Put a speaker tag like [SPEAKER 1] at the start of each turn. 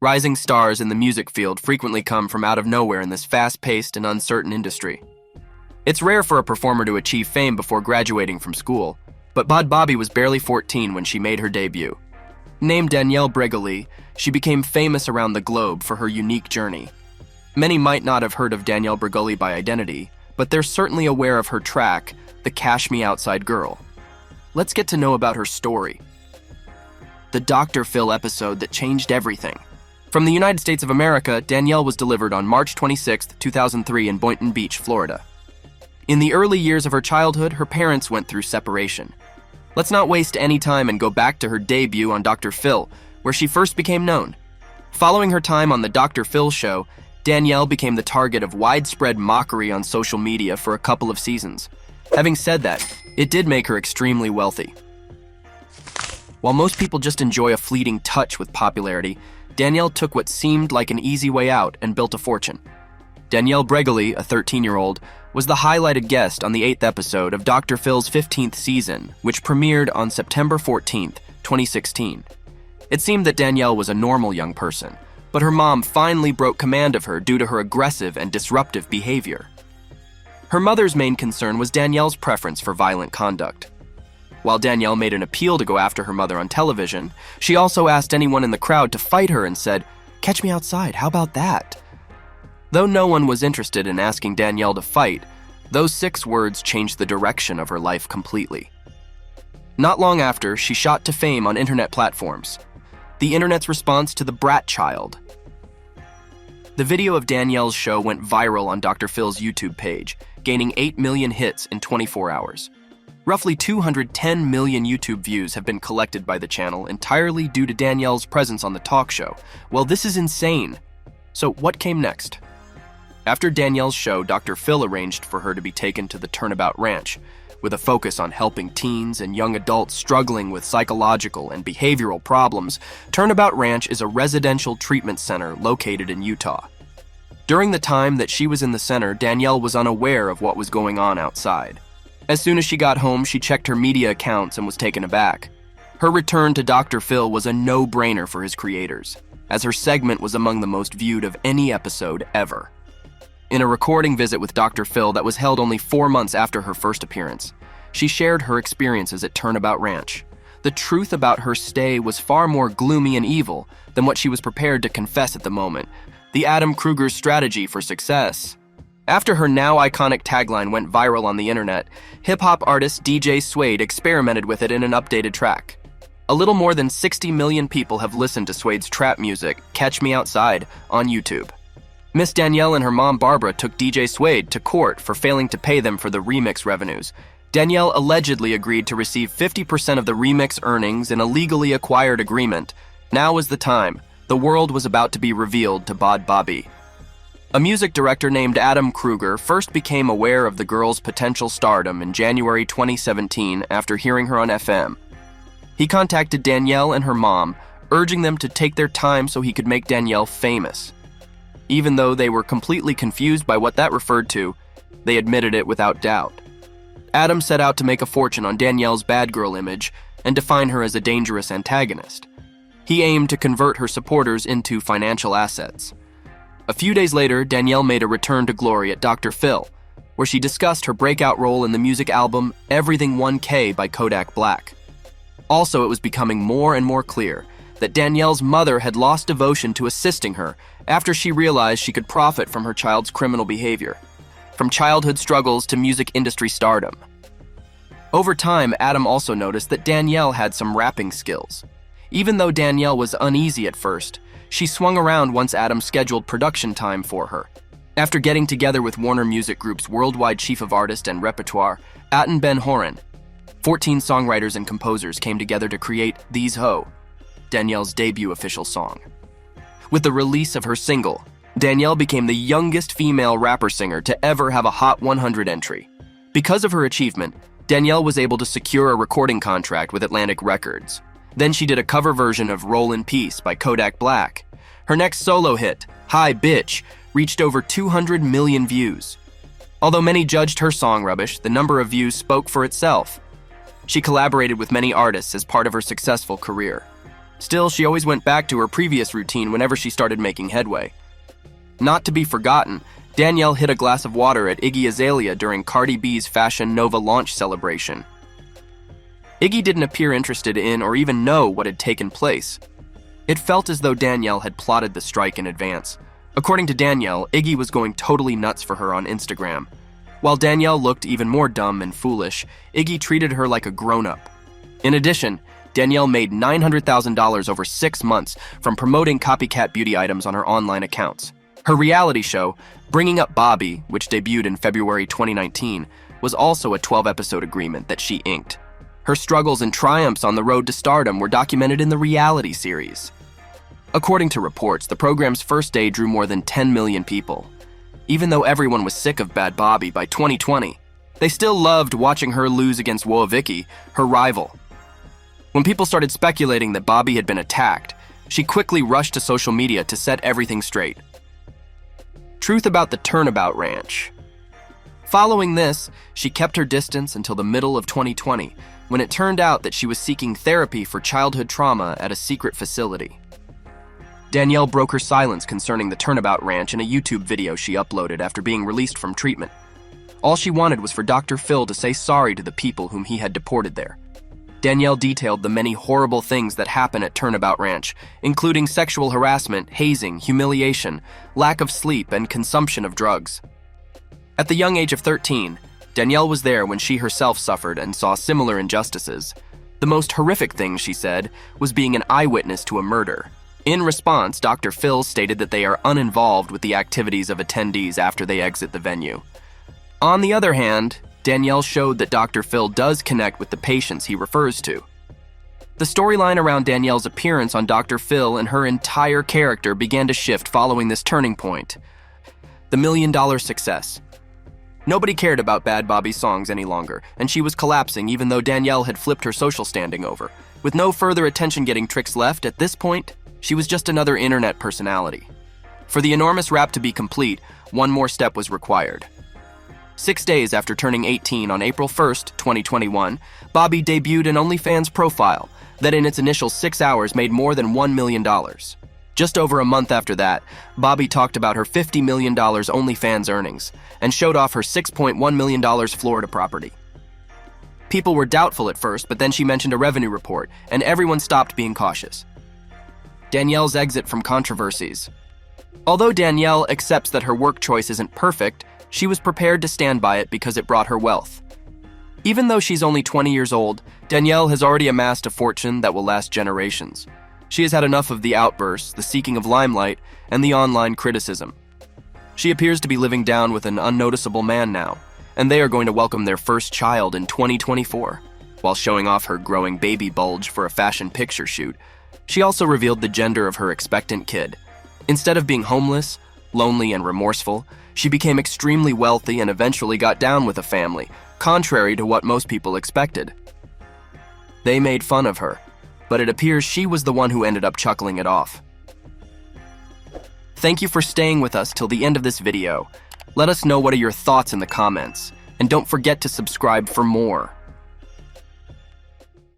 [SPEAKER 1] Rising stars in the music field frequently come from out of nowhere in this fast-paced and uncertain industry. It's rare for a performer to achieve fame before graduating from school, but Bhad Bhabie was barely 14 when she made her debut. Named Danielle Bregoli, she became famous around the globe for her unique journey. Many might not have heard of Danielle Bregoli by identity, but they're certainly aware of her track, the Cash Me Outside Girl. Let's get to know about her story. The Dr. Phil episode that changed everything. From the United States of America, Danielle was delivered on March 26, 2003 in Boynton Beach, Florida. In the early years of her childhood, her parents went through separation. Let's not waste any time and go back to her debut on Dr. Phil, where she first became known. Following her time on the Dr. Phil show, Danielle became the target of widespread mockery on social media for a couple of seasons. Having said that, it did make her extremely wealthy. While most people just enjoy a fleeting touch with popularity, Danielle took what seemed like an easy way out and built a fortune. Danielle Bregoli, a 13-year-old, was the highlighted guest on the 8th episode of Dr. Phil's 15th season, which premiered on September 14, 2016. It seemed that Danielle was a normal young person, but her mom finally broke command of her due to her aggressive and disruptive behavior. Her mother's main concern was Danielle's preference for violent conduct. While Danielle made an appeal to go after her mother on television, she also asked anyone in the crowd to fight her and said, "Catch me outside, how about that?" Though no one was interested in asking Danielle to fight, those 6 words changed the direction of her life completely. Not long after, she shot to fame on internet platforms. The internet's response to the brat child. The video of Danielle's show went viral on Dr. Phil's YouTube page, gaining 8 million hits in 24 hours. Roughly 210 million YouTube views have been collected by the channel entirely due to Danielle's presence on the talk show. Well, this is insane. So what came next? After Danielle's show, Dr. Phil arranged for her to be taken to the Turnabout Ranch, with a focus on helping teens and young adults struggling with psychological and behavioral problems. Turnabout Ranch is a residential treatment center located in Utah. During the time that she was in the center, Danielle was unaware of what was going on outside. As soon as she got home, she checked her media accounts and was taken aback. Her return to Dr. Phil was a no-brainer for his creators, as her segment was among the most viewed of any episode ever. In a recording visit with Dr. Phil that was held only 4 months after her first appearance, she shared her experiences at Turnabout Ranch. The truth about her stay was far more gloomy and evil than what she was prepared to confess at the moment. The Adam Kruger's strategy for success. After her now iconic tagline went viral on the internet, hip-hop artist DJ Suede experimented with it in an updated track. A little more than 60 million people have listened to Suede's trap music, Catch Me Outside, on YouTube. Miss Danielle and her mom Barbara took DJ Suede to court for failing to pay them for the remix revenues. Danielle allegedly agreed to receive 50% of the remix earnings in a legally acquired agreement. Now was the time. The world was about to be revealed to Bhad Bhabie. A music director named Adam Kruger first became aware of the girl's potential stardom in January 2017 after hearing her on FM. He contacted Danielle and her mom, urging them to take their time so he could make Danielle famous. Even though they were completely confused by what that referred to, they admitted it without doubt. Adam set out to make a fortune on Danielle's bad girl image and define her as a dangerous antagonist. He aimed to convert her supporters into financial assets. A few days later, Danielle made a return to glory at Dr. Phil, where she discussed her breakout role in the music album Everything 1K by Kodak Black. Also, it was becoming more and more clear that Danielle's mother had lost devotion to assisting her after she realized she could profit from her child's criminal behavior, from childhood struggles to music industry stardom. Over time, Adam also noticed that Danielle had some rapping skills. Even though Danielle was uneasy at first, she swung around once Adam scheduled production time for her. After getting together with Warner Music Group's worldwide chief of artist and repertoire, Aten Ben Horan, 14 songwriters and composers came together to create These Ho, Danielle's debut official song. With the release of her single, Danielle became the youngest female rapper-singer to ever have a Hot 100 entry. Because of her achievement, Danielle was able to secure a recording contract with Atlantic Records. Then she did a cover version of Roll in Peace by Kodak Black. Her next solo hit, Hi Bitch, reached over 200 million views. Although many judged her song rubbish, the number of views spoke for itself. She collaborated with many artists as part of her successful career. Still, she always went back to her previous routine whenever she started making headway. Not to be forgotten, Danielle hit a glass of water at Iggy Azalea during Cardi B's Fashion Nova launch celebration. Iggy didn't appear interested in or even know what had taken place. It felt as though Danielle had plotted the strike in advance. According to Danielle, Iggy was going totally nuts for her on Instagram. While Danielle looked even more dumb and foolish, Iggy treated her like a grown-up. In addition, Danielle made $900,000 over 6 months from promoting copycat beauty items on her online accounts. Her reality show, Bringing Up Bobby, which debuted in February 2019, was also a 12-episode agreement that she inked. Her struggles and triumphs on the road to stardom were documented in the reality series. According to reports, the program's first day drew more than 10 million people. Even though everyone was sick of Bhad Bhabie by 2020, they still loved watching her lose against Vicky, her rival. When people started speculating that Bobby had been attacked, she quickly rushed to social media to set everything straight. Truth about the Turnabout Ranch. Following this, she kept her distance until the middle of 2020, when it turned out that she was seeking therapy for childhood trauma at a secret facility. Danielle broke her silence concerning the Turnabout Ranch in a YouTube video she uploaded after being released from treatment. All she wanted was for Dr. Phil to say sorry to the people whom he had deported there. Danielle detailed the many horrible things that happen at Turnabout Ranch, including sexual harassment, hazing, humiliation, lack of sleep, and consumption of drugs. At the young age of 13, Danielle was there when she herself suffered and saw similar injustices. The most horrific thing, she said, was being an eyewitness to a murder. In response, Dr. Phil stated that they are uninvolved with the activities of attendees after they exit the venue. On the other hand, Danielle showed that Dr. Phil does connect with the patients he refers to. The storyline around Danielle's appearance on Dr. Phil and her entire character began to shift following this turning point. The $1 million success. Nobody cared about Bhad Bhabie's songs any longer, and she was collapsing even though Danielle had flipped her social standing over. With no further attention-getting tricks left, at this point, she was just another internet personality. For the enormous rap to be complete, one more step was required. 6 days after turning 18 on April 1st, 2021, Bobby debuted an OnlyFans profile that in its initial 6 hours made more than $1 million. Just over a month after that, Bobby talked about her $50 million OnlyFans earnings and showed off her $6.1 million Florida property. People were doubtful at first, but then she mentioned a revenue report, and everyone stopped being cautious. Danielle's exit from controversies. Although Danielle accepts that her work choice isn't perfect, she was prepared to stand by it because it brought her wealth. Even though she's only 20 years old, Danielle has already amassed a fortune that will last generations. She has had enough of the outbursts, the seeking of limelight, and the online criticism. She appears to be living down with an unnoticeable man now, and they are going to welcome their first child in 2024. While showing off her growing baby bulge for a fashion picture shoot, she also revealed the gender of her expectant kid. Instead of being homeless, lonely, and remorseful, she became extremely wealthy and eventually got down with a family, contrary to what most people expected. They made fun of her, but it appears she was the one who ended up chuckling it off. Thank you for staying with us till the end of this video. Let us know what are your thoughts in the comments, and don't forget to subscribe for more.